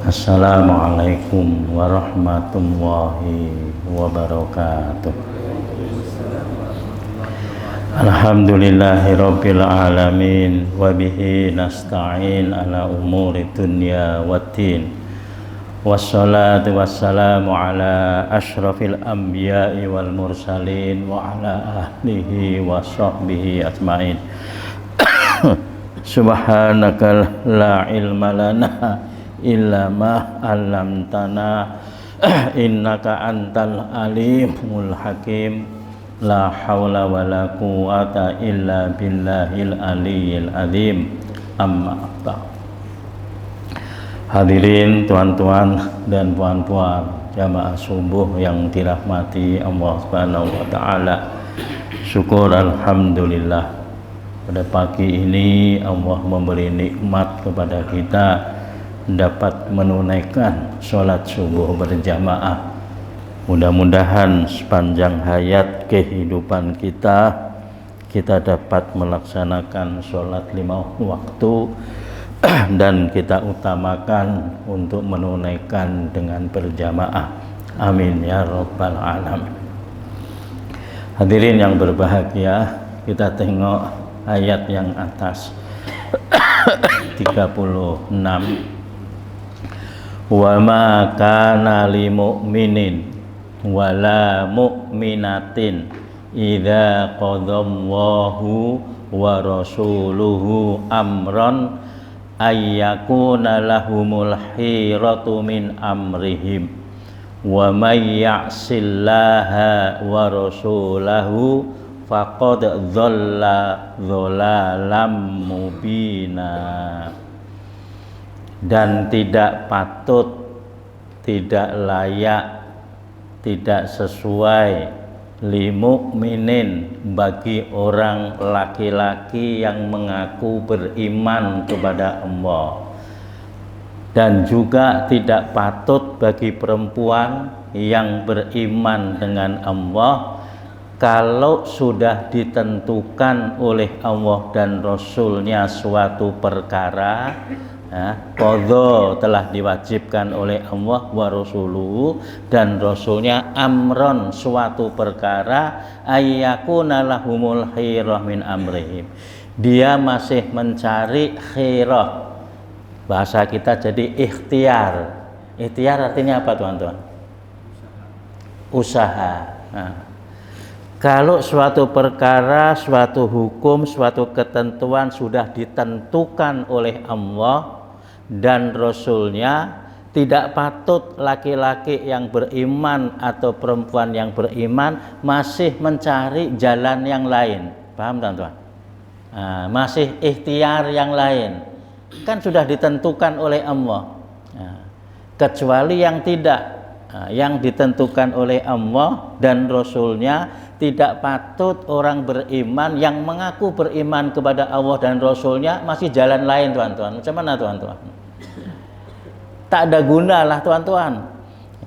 Assalamualaikum warahmatullahi wabarakatuh. Alhamdulillahirabbil alamin wa bihi nasta'in ala umuri dunya waddin. Wassalatu wassalamu ala asyrafil anbiya'i wal mursalin wa ala ahlihi wa sahbihi ajmain. Subhanaka la ilma lana illa ma 'allamtana innaka antal alimul hakim. La haula wala quwata illa billahil aliyyil azim. Amma ba'd. Hadirin tuan-tuan dan puan-puan jamaah subuh yang dirahmati Allah Subhanahu wa taala. Syukur alhamdulillah, pada pagi ini Allah memberi nikmat kepada kita dapat menunaikan sholat subuh berjamaah. Mudah-mudahan sepanjang hayat kehidupan kita dapat melaksanakan sholat 5 waktu dan kita utamakan untuk menunaikan dengan berjamaah. Amin ya rabbal alamin. Hadirin yang berbahagia, kita tengok ayat yang atas 36. Wa ma kana lil mu'minin wala mu'minatin idza qadallahu wa rasuluhu amran ayyakuna lahumul khiyaratu min amrihim wa may ya'sillaha wa rasulahu faqad dhalla dhalalam mubina. Dan tidak patut, tidak layak, tidak sesuai li mukminin bagi orang laki-laki yang mengaku beriman kepada Allah, dan juga tidak patut bagi perempuan yang beriman dengan Allah kalau sudah ditentukan oleh Allah dan Rasulnya suatu perkara, qadha telah diwajibkan oleh Allah wa rasuluhu dan Rasulnya amron suatu perkara ayyakuna lahumul khiyarah min amrihim, dia masih mencari khiyarah. Bahasa kita jadi ikhtiar. Ikhtiar artinya apa teman-teman? Usaha. Kalau suatu perkara, suatu hukum, suatu ketentuan sudah ditentukan oleh Allah dan Rasulnya, tidak patut laki-laki yang beriman atau perempuan yang beriman masih mencari jalan yang lain. Paham teman-teman? Masih ikhtiar yang lain. Kan sudah ditentukan oleh Allah. Kecuali yang tidak. Yang ditentukan oleh Allah dan Rasulnya, tidak patut orang beriman yang mengaku beriman kepada Allah dan Rasulnya masih jalan lain, tuan-tuan. Macam mana, tuan-tuan? Tak ada guna lah, tuan-tuan.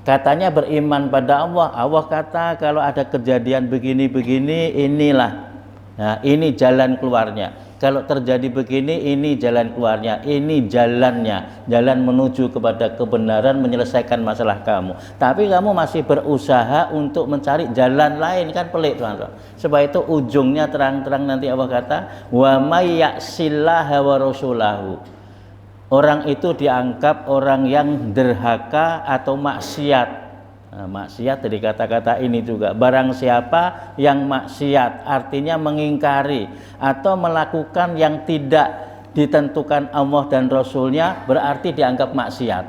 Katanya beriman pada Allah. Allah kata kalau ada kejadian begini-begini, inilah. Ini jalan keluarnya. Kalau terjadi begini, ini jalan keluarnya, ini jalannya, jalan menuju kepada kebenaran, menyelesaikan masalah kamu. Tapi kamu masih berusaha untuk mencari jalan lain, kan pelik, teman-teman. Sebab itu ujungnya terang-terang nanti Allah kata, wa may ya'sillaha wa rasulahu. Orang itu dianggap orang yang derhaka atau maksiat. Maksiat dari kata-kata ini juga, barang siapa yang maksiat artinya mengingkari atau melakukan yang tidak ditentukan Allah dan Rasulnya, berarti dianggap maksiat.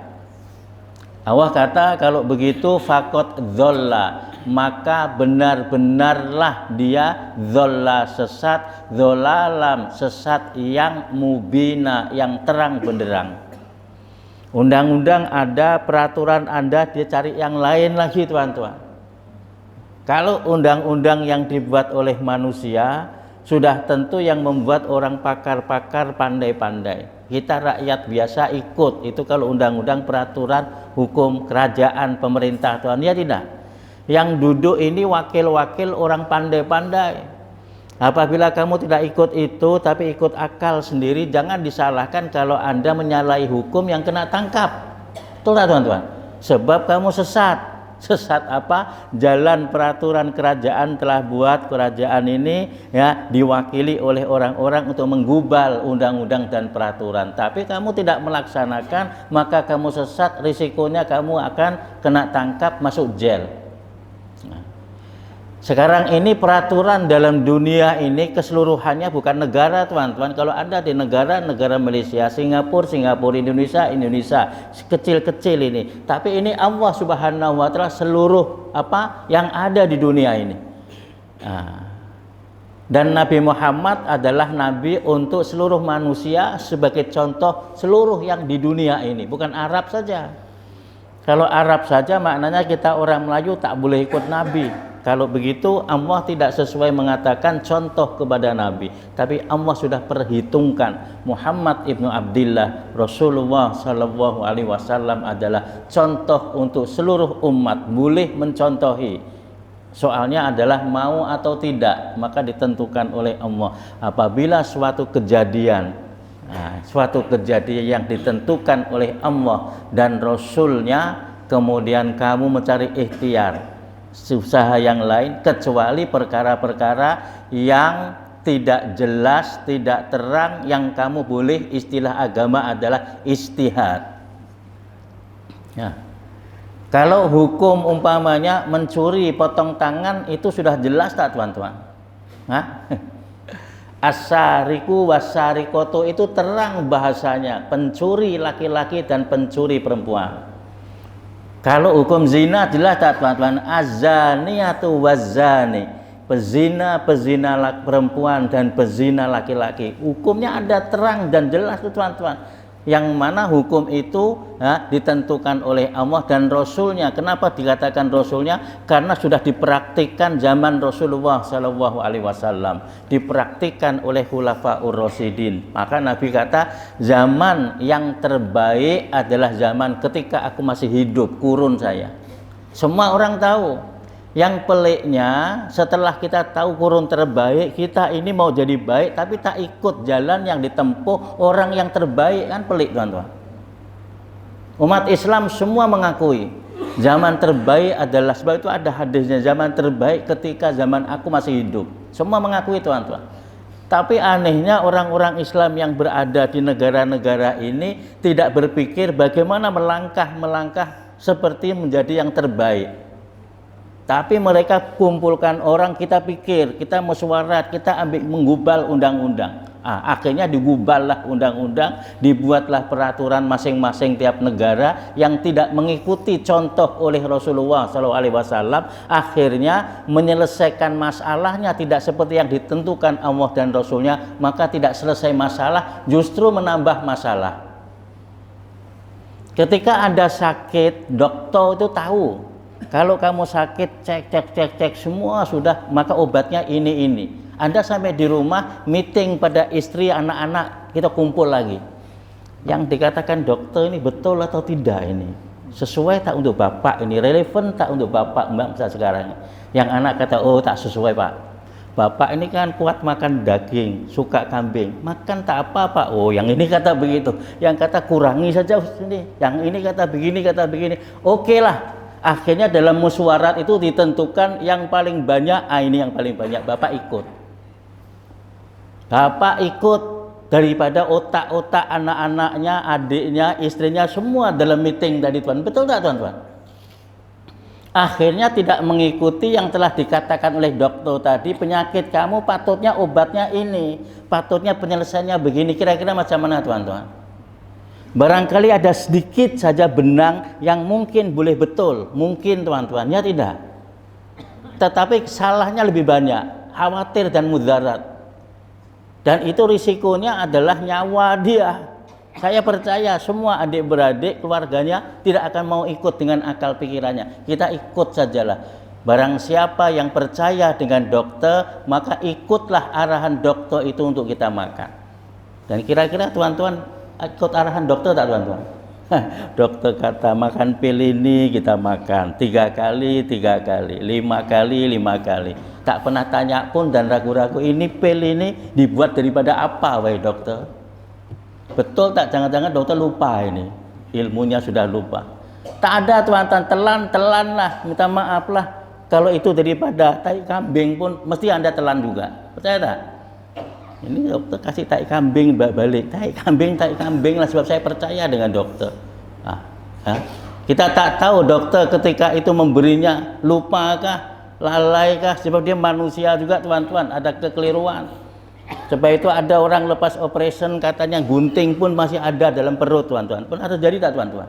Allah kata kalau begitu faqad dhalla, maka benar-benarlah dia dhalla, sesat, dhalalam, sesat yang mubina, yang terang benderang. Undang-undang ada, peraturan Anda, dia cari yang lain lagi, teman-teman. Kalau undang-undang yang dibuat oleh manusia, sudah tentu yang membuat orang pakar-pakar pandai-pandai. Kita rakyat biasa ikut, itu kalau undang-undang, peraturan, hukum, kerajaan, pemerintah, Tuhan. Ya tidak. Yang duduk ini wakil-wakil orang pandai-pandai. Apabila kamu tidak ikut itu tapi ikut akal sendiri, jangan disalahkan kalau Anda menyalahi hukum yang kena tangkap. Betul tak teman-teman? Sebab kamu sesat. Sesat apa? Jalan peraturan kerajaan telah buat kerajaan ini ya diwakili oleh orang-orang untuk menggubal undang-undang dan peraturan. Tapi kamu tidak melaksanakan, maka kamu sesat, risikonya kamu akan kena tangkap, masuk jail. Sekarang ini peraturan dalam dunia ini keseluruhannya bukan negara teman-teman. Kalau Anda di negara Malaysia, Singapura, Indonesia, kecil-kecil ini. Tapi ini Allah Subhanahu wa taala seluruh apa yang ada di dunia ini. Dan Nabi Muhammad adalah nabi untuk seluruh manusia sebagai contoh seluruh yang di dunia ini, bukan Arab saja. Kalau Arab saja maknanya kita orang Melayu tak boleh ikut nabi. Kalau begitu Allah tidak sesuai mengatakan contoh kepada Nabi, tapi Allah sudah perhitungkan Muhammad ibnu Abdillah Rasulullah Shallallahu Alaihi Wasallam adalah contoh untuk seluruh umat, boleh mencontohi. Soalnya adalah mau atau tidak, maka ditentukan oleh Allah. Apabila suatu kejadian yang ditentukan oleh Allah dan Rasulnya, kemudian kamu mencari ikhtiar usaha yang lain kecuali perkara-perkara yang tidak jelas, tidak terang, yang kamu boleh, istilah agama adalah ijtihad. Ya. Kalau hukum umpamanya mencuri potong tangan itu sudah jelas tak teman-teman? As-sariku was-sarikoto itu terang bahasanya, pencuri laki-laki dan pencuri perempuan. Kalau hukum zina jelas tak teman-teman? Az-zaniyatu waz-zani, pezina perempuan dan pezina laki-laki. Hukumnya ada terang dan jelas teman-teman. Yang mana hukum itu ditentukan oleh Allah dan Rasulnya. Kenapa dikatakan Rasulnya? Karena sudah dipraktikkan zaman Rasulullah Shallallahu Alaihi Wasallam, dipraktikkan oleh Khulafaur Rasyidin. Maka Nabi kata zaman yang terbaik adalah zaman ketika aku masih hidup, kurun saya. Semua orang tahu. Yang peliknya setelah kita tahu kurun terbaik, kita ini mau jadi baik tapi tak ikut jalan yang ditempuh orang yang terbaik, kan pelik teman-teman. Umat Islam semua mengakui zaman terbaik adalah, sebab itu ada hadisnya, zaman terbaik ketika zaman aku masih hidup. Semua mengakui teman-teman. Tapi anehnya orang-orang Islam yang berada di negara-negara ini tidak berpikir bagaimana melangkah seperti menjadi yang terbaik. Tapi mereka kumpulkan orang, kita pikir, kita musyawarah, kita menggubal undang-undang. Akhirnya diguballah undang-undang, dibuatlah peraturan masing-masing tiap negara yang tidak mengikuti contoh oleh Rasulullah SAW. Akhirnya menyelesaikan masalahnya tidak seperti yang ditentukan Allah dan Rasulnya, maka tidak selesai masalah, justru menambah masalah. Ketika Anda sakit, dokter itu tahu. Kalau kamu sakit, cek semua sudah, maka obatnya ini. Anda sampai di rumah, meeting pada istri, anak-anak, kita kumpul lagi. Yang dikatakan dokter ini betul atau tidak ini? Sesuai tak untuk bapak ini? Relevan tak untuk bapak mbak sekarang? Yang anak kata, oh tak sesuai pak. Bapak ini kan kuat makan daging, suka kambing. Makan tak apa pak? Oh yang ini kata begitu. Yang kata kurangi saja ini. Yang ini kata begini. Oke lah. Akhirnya dalam musyawarah itu ditentukan yang paling banyak, ini yang paling banyak, Bapak ikut. Bapak ikut daripada otak-otak anak-anaknya, adiknya, istrinya, semua dalam meeting tadi Tuan. Betul tak Tuan? Akhirnya tidak mengikuti yang telah dikatakan oleh dokter tadi, penyakit kamu patutnya obatnya ini, patutnya penyelesaiannya begini, kira-kira macam mana Tuan? Barangkali ada sedikit saja benang yang mungkin boleh betul, mungkin teman-teman, ya tidak. Tetapi salahnya lebih banyak, khawatir dan mudarat. Dan itu risikonya adalah nyawa dia. Saya percaya semua adik-beradik keluarganya tidak akan mau ikut dengan akal pikirannya. Kita ikut sajalah. Barang siapa yang percaya dengan dokter, maka ikutlah arahan dokter itu untuk kita makan. Dan kira-kira teman-teman ikut arahan dokter tak teman-teman? Dokter kata makan pil ini, kita makan 3 kali, 5 kali. Tak pernah tanya pun dan ragu-ragu, ini pil ini dibuat daripada apa wahai dokter? Betul tak? Jangan-jangan dokter lupa ini. ilmunya sudah lupa. Tak ada tuan-tuan, telan lah, minta maaf lah. Kalau itu daripada tai kambing pun mesti Anda telan juga. Percaya tak? Ini dokter kasih tai kambing balik, tai kambing lah, sebab saya percaya dengan dokter. Kita tak tahu dokter ketika itu memberinya lupakah, lalaikah, sebab dia manusia juga tuan-tuan, ada kekeliruan. Sebab itu ada orang lepas operation katanya gunting pun masih ada dalam perut tuan-tuan. Pernah terjadi tak tuan-tuan?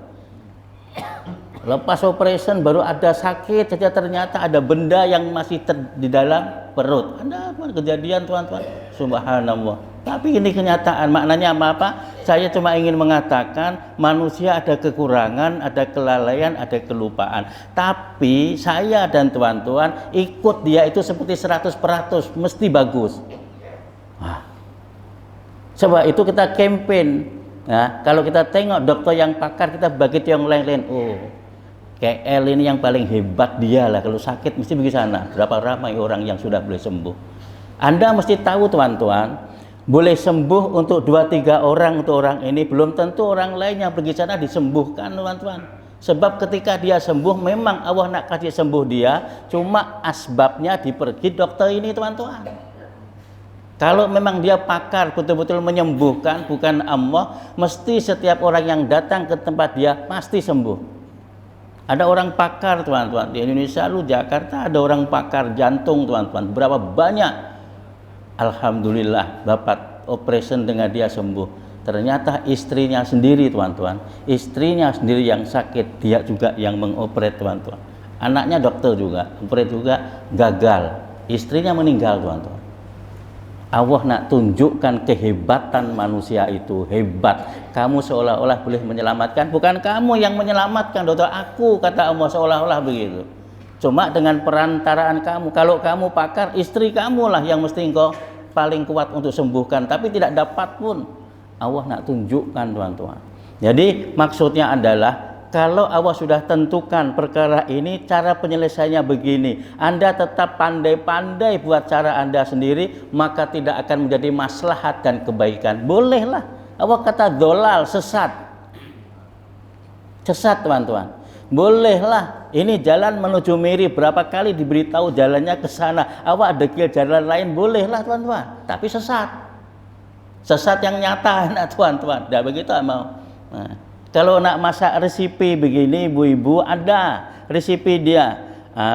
Lepas operation baru ada sakit saja ternyata ada benda yang masih di dalam perut. Ada kejadian tuan-tuan. Subhanallah. Tapi ini kenyataan. Maknanya apa? Saya cuma ingin mengatakan manusia ada kekurangan, ada kelalaian, ada kelupaan. Tapi saya dan tuan-tuan ikut dia itu seperti 100% mesti bagus. Sebab itu kita campaign. Nah, kalau kita tengok dokter yang pakar, kita bagi yang lain-lain. Oh, KL ini yang paling hebat dia lah. Kalau sakit mesti pergi sana. Berapa ramai orang yang sudah boleh sembuh. Anda mesti tahu tuan-tuan, boleh sembuh untuk 2-3 orang untuk orang ini, belum tentu orang lain yang pergi sana disembuhkan tuan-tuan. Sebab ketika dia sembuh, memang Allah nak kasih sembuh dia, cuma asbabnya dipergi dokter ini tuan-tuan. Kalau memang dia pakar betul-betul menyembuhkan, bukan Allah, mesti setiap orang yang datang ke tempat dia pasti sembuh. Ada orang pakar tuan-tuan di Indonesia, lu Jakarta ada orang pakar jantung tuan-tuan, berapa banyak. Alhamdulillah dapat operation dengan dia sembuh. Ternyata istrinya sendiri tuan-tuan, istrinya sendiri yang sakit, dia juga yang mengoperate tuan-tuan. Anaknya dokter juga, operate juga gagal, istrinya meninggal tuan-tuan. Allah nak tunjukkan kehebatan manusia itu hebat. Kamu seolah-olah boleh menyelamatkan, bukan kamu yang menyelamatkan dokter, aku, kata Allah, seolah-olah begitu. Cuma dengan perantaraan kamu. Kalau kamu pakar, istri kamu lah yang mesti engkau paling kuat untuk sembuhkan, tapi tidak dapat pun. Allah nak tunjukkan tuan-tuan. Jadi maksudnya adalah kalau Allah sudah tentukan perkara ini, cara penyelesaiannya begini, Anda tetap pandai-pandai buat cara Anda sendiri, maka tidak akan menjadi maslahat dan kebaikan. Bolehlah. Allah kata dolal, sesat. Sesat teman-teman. Bolehlah. Ini jalan menuju Miri, berapa kali diberitahu jalannya ke sana. Awak dekil jalan lain, bolehlah teman-teman. Tapi sesat. Sesat yang nyata, teman-teman. Tidak begitu mau. Nah. Kalau nak masak resipi begini, ibu-ibu, ada resipi dia.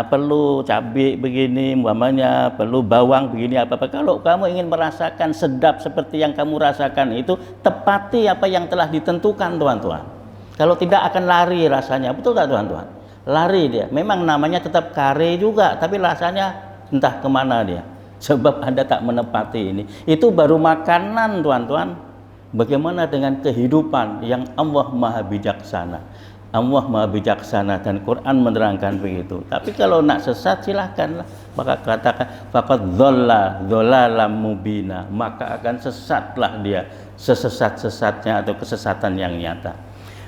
Perlu cabai begini, umpamanya perlu bawang begini, apa-apa. Kalau kamu ingin merasakan sedap seperti yang kamu rasakan itu, tepati apa yang telah ditentukan, teman-teman. Kalau tidak akan lari rasanya, betul tak, teman-teman? Lari dia. Memang namanya tetap kare juga, tapi rasanya entah kemana dia. Sebab Anda tak menepati ini. Itu baru makanan, teman-teman. Bagaimana dengan kehidupan yang Allah Maha Bijaksana? Allah Maha Bijaksana dan Quran menerangkan begitu. Tapi kalau nak sesat silahkanlah. Maka katakan faqad dhalalam mubina, maka akan sesatlah dia sesesat-sesatnya atau kesesatan yang nyata.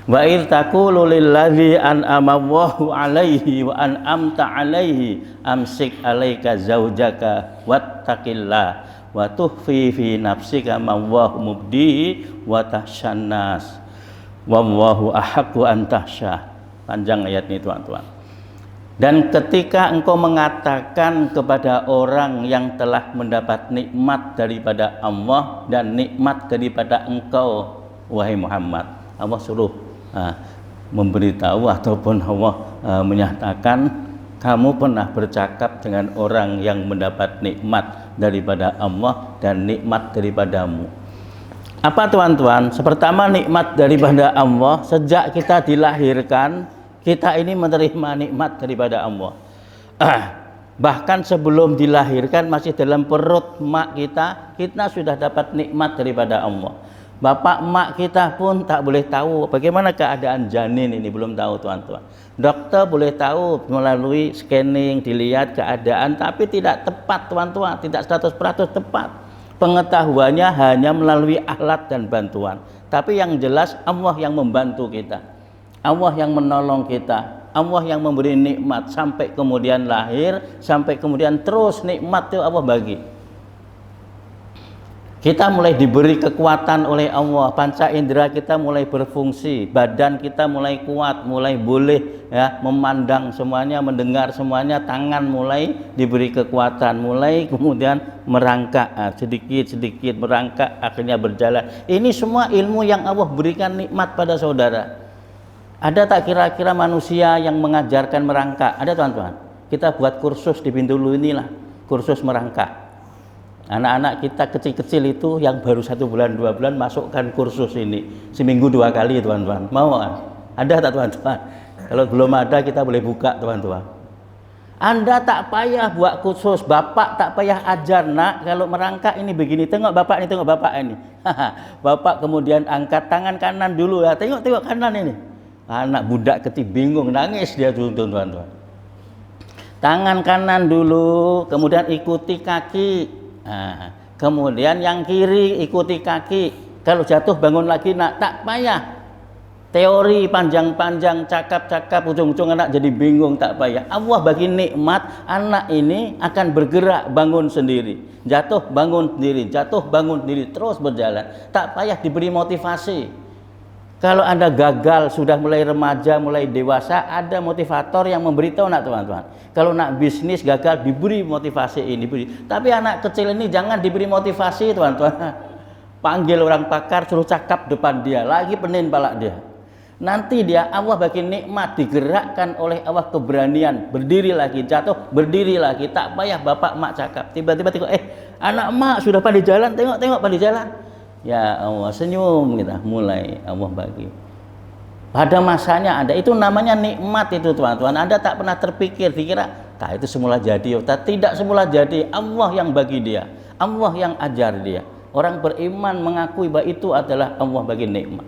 Wa idh taqulu lilladzi an'ama Allahu 'alaihi wa an'amta 'alaihi amsik 'alaika zaujaka wattaqillah wa tukhfi fi nafsika ma Allahu mubdihi wa tahsyan nas wallahu ahaqqu an tahsya. Panjang ayat ini teman-teman. Dan ketika engkau mengatakan kepada orang yang telah mendapat nikmat daripada Allah dan nikmat daripada engkau wahai Muhammad, Allah suruh memberitahu ataupun Allah menyatakan kamu pernah bercakap dengan orang yang mendapat nikmat daripada Allah dan nikmat daripadamu. Apa teman-teman? Pertama, nikmat daripada Allah. Sejak kita dilahirkan, kita ini menerima nikmat daripada Allah. Bahkan sebelum dilahirkan, masih dalam perut mak kita, kita sudah dapat nikmat daripada Allah. Bapak mak kita pun tak boleh tahu bagaimana keadaan janin ini, belum tahu tuan-tuan. Dokter boleh tahu melalui scanning, dilihat keadaan, tapi tidak tepat tuan-tuan, tidak 100% tepat. Pengetahuannya hanya melalui alat dan bantuan. Tapi yang jelas Allah yang membantu kita, Allah yang menolong kita, Allah yang memberi nikmat sampai kemudian lahir, sampai kemudian terus nikmat itu Allah bagi. Kita mulai diberi kekuatan oleh Allah, panca indera kita mulai berfungsi, badan kita mulai kuat, mulai boleh ya memandang semuanya, mendengar semuanya, tangan mulai diberi kekuatan, mulai kemudian merangkak, sedikit-sedikit merangkak, akhirnya berjalan. Ini semua ilmu yang Allah berikan nikmat pada saudara. Ada tak kira-kira manusia yang mengajarkan merangkak? Ada teman-teman? Kita buat kursus di Bintulu inilah, kursus merangkak. Anak-anak kita kecil-kecil itu yang baru 1 bulan 2 bulan masukkan kursus ini seminggu 2 kali teman-teman. Mau kan? Ada tak teman-teman? Kalau belum ada kita boleh buka teman-teman. Anda tak payah buat kursus, bapak tak payah ajar nak kalau merangkak ini begini. Tengok bapak ini, tengok bapak ini. Bapak kemudian angkat tangan kanan dulu ya. Tengok kanan ini. Anak budak kecil bingung, nangis dia teman-teman. Tangan kanan dulu, kemudian ikuti kaki. Nah, kemudian yang kiri ikuti kaki. Kalau jatuh bangun lagi nak, tak payah teori panjang-panjang, cakap-cakap, ujung-ujung anak jadi bingung, tak payah. Allah bagi nikmat, anak ini akan bergerak bangun sendiri, jatuh bangun sendiri, jatuh bangun sendiri, terus berjalan, tak payah diberi motivasi. Kalau Anda gagal sudah mulai remaja, mulai dewasa, ada motivator yang memberitahu nak teman-teman. Kalau nak bisnis gagal diberi motivasi ini, diberi. Tapi anak kecil ini jangan diberi motivasi teman-teman. Panggil orang pakar suruh cakap depan dia, lagi penin palak dia. Nanti dia Allah bagi nikmat, digerakkan oleh Allah keberanian, berdiri lagi, jatuh, berdiri lagi, tak payah bapak mak cakap. Tiba-tiba tengok, anak mak sudah pandai jalan, tengok pandai jalan. Ya Allah, senyum kita mulai Allah bagi. Pada masanya ada, itu namanya nikmat itu teman-teman. Anda tak pernah terpikir, dikira tak itu semula jadi, tidak semula jadi, Allah yang bagi dia, Allah yang ajar dia. Orang beriman mengakui bahwa itu adalah Allah bagi nikmat.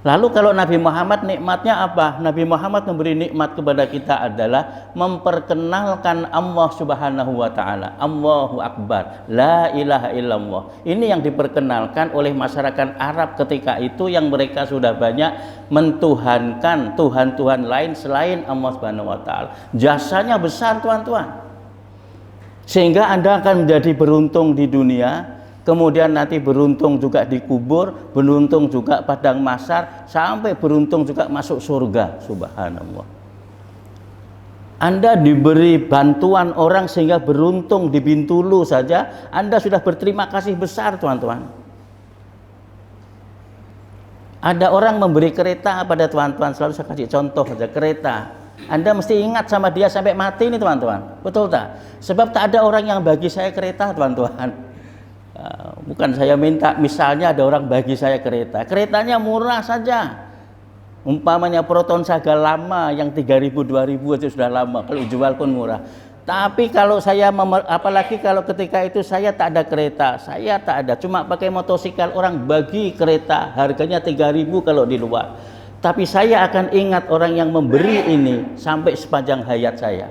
Lalu kalau Nabi Muhammad nikmatnya apa? Nabi Muhammad memberi nikmat kepada kita adalah memperkenalkan Allah Subhanahu wa taala. Allahu Akbar, la ilaha illallah. Ini yang diperkenalkan oleh masyarakat Arab ketika itu, yang mereka sudah banyak mentuhankan tuhan-tuhan lain selain Allah Subhanahu wa taala. Jasanya besar teman-teman. Sehingga Anda akan menjadi beruntung di dunia, kemudian nanti beruntung juga di kubur, beruntung juga padang mahsyar, sampai beruntung juga masuk surga. Subhanallah. Anda diberi bantuan orang sehingga beruntung di Bintulu saja, Anda sudah berterima kasih besar teman-teman. Ada orang memberi kereta pada teman-teman, selalu saya kasih contoh saja, kereta. Anda mesti ingat sama dia sampai mati ini teman-teman, betul tak? Sebab tak ada orang yang bagi saya kereta teman-teman. Bukan saya minta, misalnya ada orang bagi saya kereta, keretanya murah saja, umpamanya Proton Saga lama yang 3.000 2.000 aja sudah lama, kalau jual pun murah. Tapi kalau saya apalagi kalau ketika itu saya tak ada kereta, saya tak ada, cuma pakai motosikal, orang bagi kereta harganya 3.000 kalau di luar, tapi saya akan ingat orang yang memberi ini sampai sepanjang hayat saya.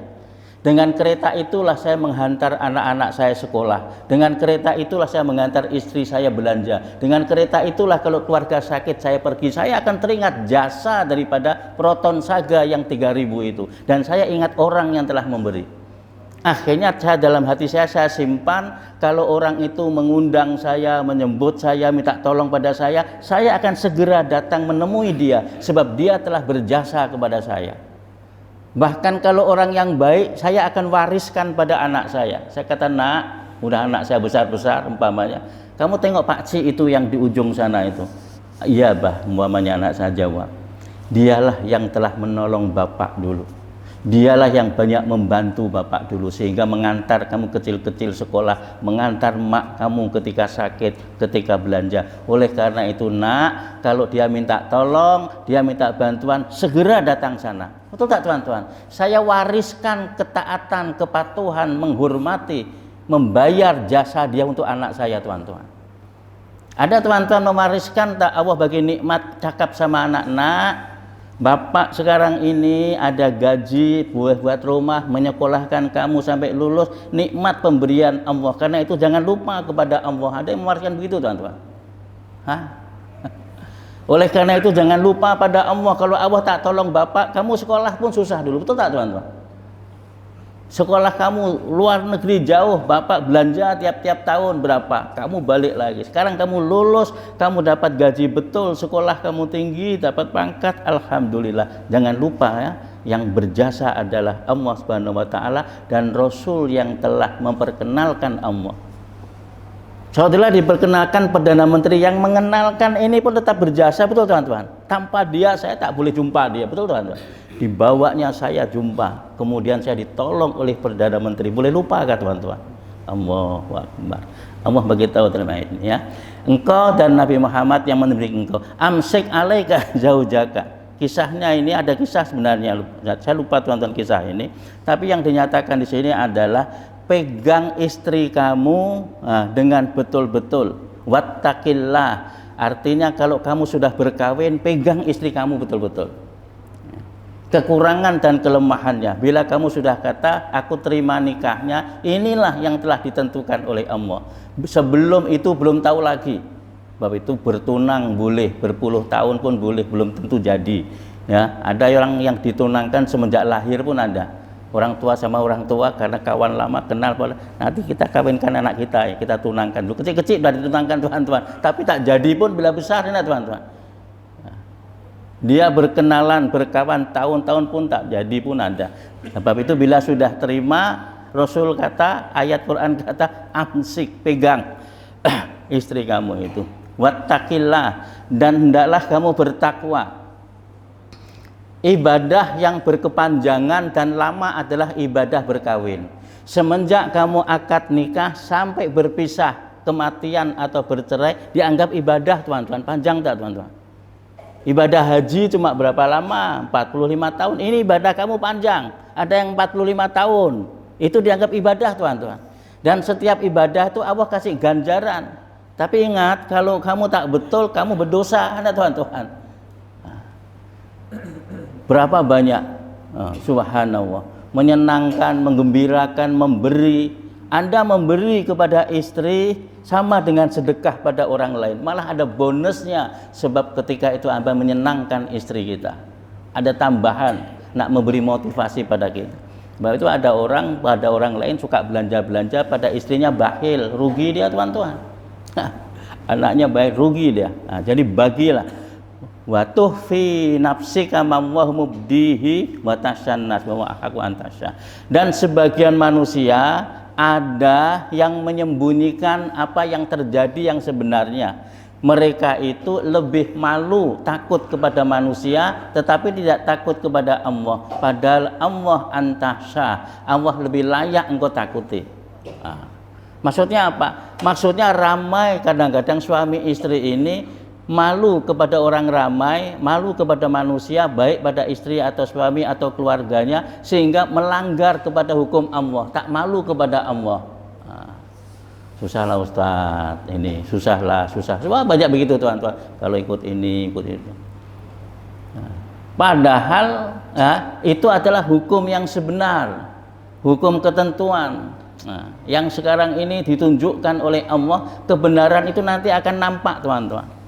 Dengan kereta itulah saya menghantar anak-anak saya sekolah. Dengan kereta itulah saya menghantar istri saya belanja. Dengan kereta itulah kalau keluarga sakit saya pergi. Saya akan teringat jasa daripada Proton Saga yang 3.000 itu. Dan saya ingat orang yang telah memberi. Akhirnya saya dalam hati saya simpan, kalau orang itu mengundang saya, menyebut saya, minta tolong pada saya akan segera datang menemui dia. Sebab dia telah berjasa kepada saya. Bahkan kalau orang yang baik, saya akan wariskan pada anak saya. Saya kata, nak, udah anak saya besar-besar umpamanya, kamu tengok Pak Ci itu yang di ujung sana itu. Iya bah, umpamanya anak saya jawab, dialah yang telah menolong bapak dulu. Dialah yang banyak membantu bapak dulu, sehingga mengantar kamu kecil-kecil sekolah, mengantar mak kamu ketika sakit, ketika belanja. Oleh karena itu nak, kalau dia minta tolong, dia minta bantuan, segera datang sana. Betul tak teman-teman? Saya wariskan ketaatan, kepatuhan, menghormati, membayar jasa dia untuk anak saya teman-teman. Ada teman-teman mewariskan tak Allah bagi nikmat, cakap sama anak, nak, bapak sekarang ini ada gaji buat rumah, menyekolahkan kamu sampai lulus, nikmat pemberian Allah. Karena itu jangan lupa kepada Allah. Ada yang mewariskan begitu teman-teman? Oleh karena itu jangan lupa pada Allah. Kalau Allah tak tolong bapak, kamu sekolah pun susah dulu. Betul tak teman-teman? Sekolah kamu luar negeri jauh, bapak belanja tiap-tiap tahun berapa, kamu balik lagi. Sekarang kamu lulus, kamu dapat gaji betul, sekolah kamu tinggi, dapat pangkat, alhamdulillah. Jangan lupa ya, yang berjasa adalah Allah Subhanahu wa taala dan Rasul yang telah memperkenalkan Allah. Setelah diperkenalkan Perdana Menteri yang mengenalkan ini pun tetap berjasa, betul teman-teman. Tanpa dia saya tak boleh jumpa dia, betul teman-teman. Dibawanya saya jumpa, kemudian saya ditolong oleh Perdana Menteri. Boleh lupa kah teman-teman? Allahu Akbar. Allah beritahu terima ini ya. Engkau dan Nabi Muhammad yang memberi engkau. Amsik alaika zaujaka. Kisahnya ini ada kisah sebenarnya. Saya lupa teman-teman kisah ini. Tapi yang dinyatakan di sini adalah pegang istri kamu dengan betul-betul. Wattaqillah. Artinya kalau kamu sudah berkawin, pegang istri kamu betul-betul. Kekurangan dan kelemahannya. Bila kamu sudah kata aku terima nikahnya, inilah yang telah ditentukan oleh Allah. Sebelum itu belum tahu lagi. Sebab itu bertunang boleh, berpuluh tahun pun boleh, belum tentu jadi. Ya, ada orang yang ditunangkan semenjak lahir pun ada. Orang tua sama orang tua karena kawan lama kenal, nanti kita kawinkan anak kita, ya, kita tunangkan dulu. Kecil-kecil sudah ditunangkan teman-teman, tapi tak jadi pun bila besar ini teman-teman. Dia berkenalan, berkawan tahun-tahun pun tak jadi pun ada. Sebab itu bila sudah terima, Rasul kata, ayat Quran kata, amsik, pegang istri kamu itu. Wattaqillah, dan hendaklah kamu bertakwa. Ibadah yang berkepanjangan dan lama adalah ibadah berkawin. Semenjak kamu akad nikah sampai berpisah, kematian atau bercerai, dianggap ibadah teman-teman. Panjang tak teman-teman? Ibadah haji cuma berapa lama? 45 tahun. Ini ibadah kamu panjang. Ada yang 45 tahun. Itu dianggap ibadah teman-teman. Dan setiap ibadah itu Allah kasih ganjaran. Tapi ingat, kalau kamu tak betul, kamu berdosa, teman-teman. Berapa banyak? Subhanallah. Menyenangkan, menggembirakan, memberi. Anda memberi kepada istri sama dengan sedekah pada orang lain, malah ada bonusnya, sebab ketika itu Anda menyenangkan istri kita, ada tambahan, nak memberi motivasi pada kita. Bahwa itu ada orang lain suka belanja pada istrinya, bakhil, rugi dia teman-teman. Anaknya baik, rugi dia. Jadi bagilah. Wa tuhfi nafsika ma Allahu mubdihi wa tasyannas wa aku antasya. Dan sebagian manusia ada yang menyembunyikan apa yang terjadi yang sebenarnya. Mereka itu lebih malu, takut kepada manusia, tetapi tidak takut kepada Allah. Padahal Allah antasya, Allah lebih layak engkau takuti. Maksudnya apa? Maksudnya ramai kadang-kadang suami istri ini malu kepada orang ramai, malu kepada manusia, baik pada istri atau suami atau keluarganya, sehingga melanggar kepada hukum Allah, tak malu kepada Allah. Susahlah Ustaz, ini susah. Wah, banyak begitu teman-teman. Kalau ikut ini, ikut itu. Padahal itu adalah hukum yang sebenar, hukum ketentuan. Yang sekarang ini ditunjukkan oleh Allah, kebenaran itu nanti akan nampak teman-teman.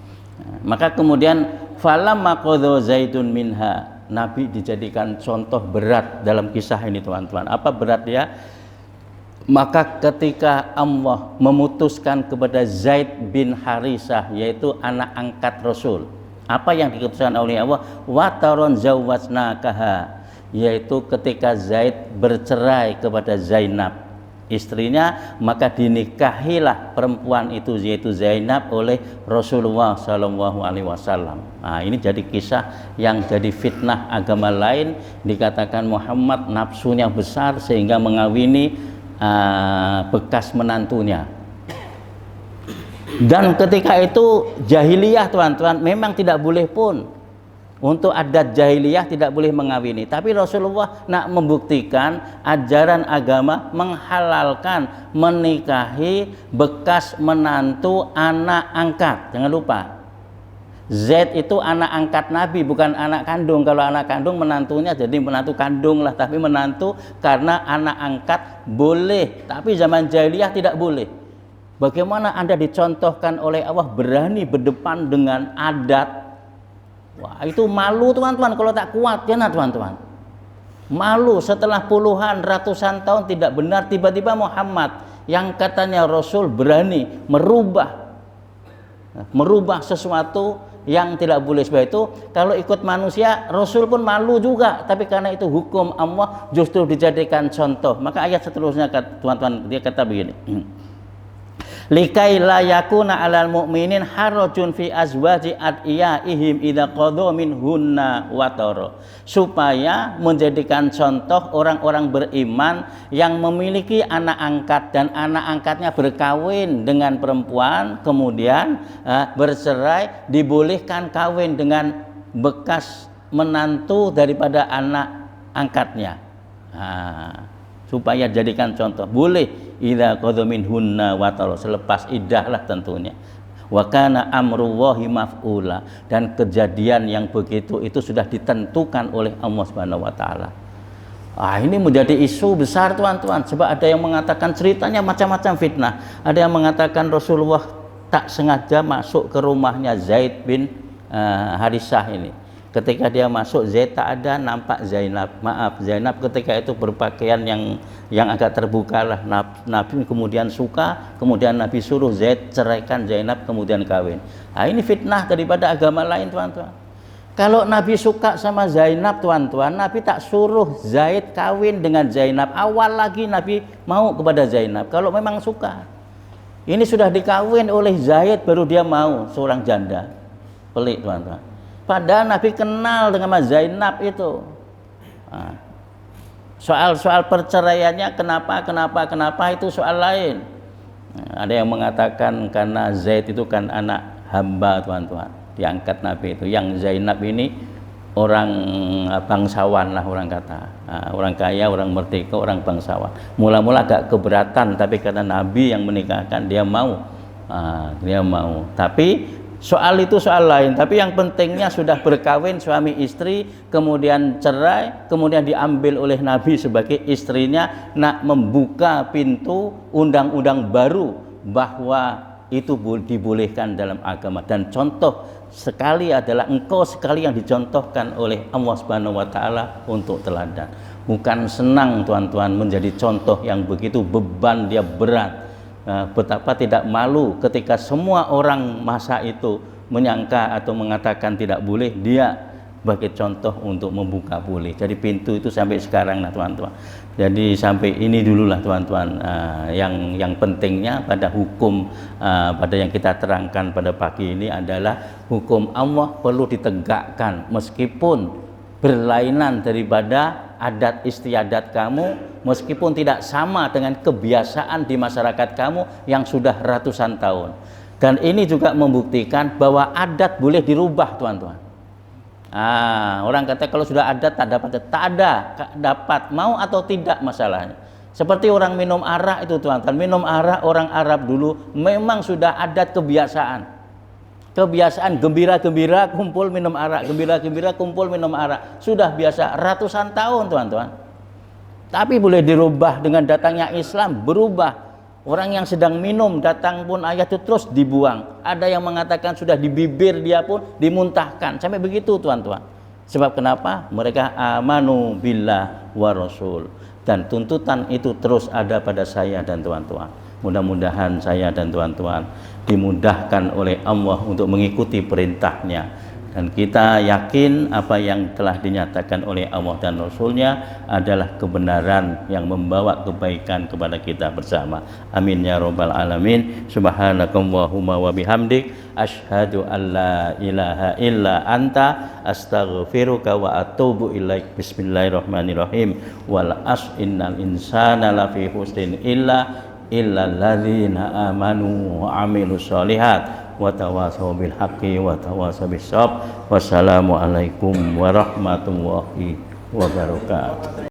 Maka kemudian falamma qadha Zaidun minha, Nabi dijadikan contoh berat dalam kisah ini teman-teman. Apa berat dia? Maka ketika Allah memutuskan kepada Zaid bin Harisah, yaitu anak angkat Rasul, apa yang dikeputuskan oleh Allah? Wataron zawwajnakaha, yaitu ketika Zaid bercerai kepada Zainab istrinya, maka dinikahilah perempuan itu yaitu Zainab oleh Rasulullah Shallallahu Alaihi Wasallam. Ini jadi kisah yang jadi fitnah agama lain. Dikatakan Muhammad nafsunya besar sehingga mengawini bekas menantunya. Dan ketika itu jahiliyah teman-teman, memang tidak boleh pun. Untuk adat jahiliyah tidak boleh mengawini. Tapi Rasulullah nak membuktikan ajaran agama menghalalkan menikahi bekas menantu anak angkat. Jangan lupa, Zaid itu anak angkat Nabi, bukan anak kandung. Kalau anak kandung menantunya jadi menantu kandung lah. Tapi menantu karena anak angkat boleh. Tapi zaman jahiliyah tidak boleh. Bagaimana Anda dicontohkan oleh Allah berani berdepan dengan adat? Wah, itu malu teman-teman kalau tak kuat ya teman-teman. Malu setelah puluhan ratusan tahun tidak benar, tiba-tiba Muhammad yang katanya Rasul berani merubah sesuatu yang tidak boleh. Sebab itu kalau ikut manusia, Rasul pun malu juga, tapi karena itu hukum Allah justru dijadikan contoh. Maka ayat seterusnya teman-teman, dia kata begini, likai la yakuna 'alal mu'minin harajun fi azwaji adiyaihim idza qadha minhunna watara, supaya menjadikan contoh orang-orang beriman yang memiliki anak angkat dan anak angkatnya berkawin dengan perempuan kemudian bercerai, dibolehkan kawin dengan bekas menantu daripada anak angkatnya. Supaya jadikan contoh, boleh idza qadha minhunna watara, selepas iddah lah tentunya. Wa kana amrullahi maf'ula, dan kejadian yang begitu itu sudah ditentukan oleh Allah Subhanahu wa taala. Ini menjadi isu besar tuan-tuan, sebab ada yang mengatakan ceritanya macam-macam fitnah. Ada yang mengatakan Rasulullah tak sengaja masuk ke rumahnya Zaid bin Harisah ini. Ketika dia masuk, Zaid tak ada, nampak Zainab. Maaf, Zainab ketika itu berpakaian yang agak terbuka lah. Nabi kemudian suka, kemudian Nabi suruh Zaid ceraikan Zainab, kemudian kawin. Ini fitnah daripada agama lain tuan-tuan. Kalau Nabi suka sama Zainab tuan-tuan, Nabi tak suruh Zaid kawin dengan Zainab. Awal lagi Nabi mau kepada Zainab, kalau memang suka. Ini sudah dikawin oleh Zaid, baru dia mau, seorang janda. Pelik tuan-tuan. Padahal Nabi kenal dengan Zainab itu. Soal-soal perceraiannya kenapa itu soal lain. Ada yang mengatakan karena Zaid itu kan anak hamba tuan-tuan, diangkat Nabi itu. Yang Zainab ini orang bangsawan lah orang kata, orang kaya, orang merdeka, orang bangsawan. Mula-mula agak keberatan, tapi karena Nabi yang menikahkan, dia mau. Tapi soal itu soal lain. Tapi yang pentingnya sudah berkawin suami istri, kemudian cerai, kemudian diambil oleh Nabi sebagai istrinya, nak membuka pintu undang-undang baru bahwa itu dibolehkan dalam agama. Dan contoh sekali adalah engkau sekali yang dicontohkan oleh Allah Subhanahu wa taala untuk teladan. Bukan senang tuan-tuan menjadi contoh yang begitu, beban dia berat. Betapa tidak malu ketika semua orang masa itu menyangka atau mengatakan tidak boleh, dia sebagai contoh untuk membuka boleh. Jadi pintu itu sampai sekarang lah teman-teman. Jadi sampai ini dululah teman-teman, yang pentingnya pada hukum pada yang kita terangkan pada pagi ini adalah hukum Allah perlu ditegakkan meskipun berlainan daripada adat istiadat kamu, meskipun tidak sama dengan kebiasaan di masyarakat kamu yang sudah ratusan tahun. Dan ini juga membuktikan bahwa adat boleh dirubah tuan-tuan. Orang kata kalau sudah adat tak dapat, tak ada, dapat, mau atau tidak masalahnya. Seperti orang minum arak itu tuan-tuan, minum arak orang Arab dulu memang sudah adat kebiasaan gembira-gembira kumpul minum arak, gembira-gembira kumpul minum arak, sudah biasa ratusan tahun tuan-tuan. Tapi boleh dirubah dengan datangnya Islam, berubah. Orang yang sedang minum datang pun ayat itu terus dibuang. Ada yang mengatakan sudah di bibir dia pun dimuntahkan, sampai begitu tuan-tuan. Sebab kenapa? Mereka amanu billah wa rasul, dan tuntutan itu terus ada pada saya dan tuan-tuan. Mudah-mudahan saya dan tuan-tuan dimudahkan oleh Allah untuk mengikuti perintahnya, dan kita yakin apa yang telah dinyatakan oleh Allah dan Rasulnya adalah kebenaran yang membawa kebaikan kepada kita bersama. Amin ya rabbal alamin. Subhanakallahumma wa bihamdik, asyhadu an la ilaha illa anta, astaghfiruka wa atubu ilaik. Bismillahirrahmanirrahim. Wal innal insana lafi husnin illa alladzina amanu wa amilus sholihat wa tawasaw bil haqqi wa tawasaw bis sabr. Wassalamu alaikum warahmatullahi wabarakatuh.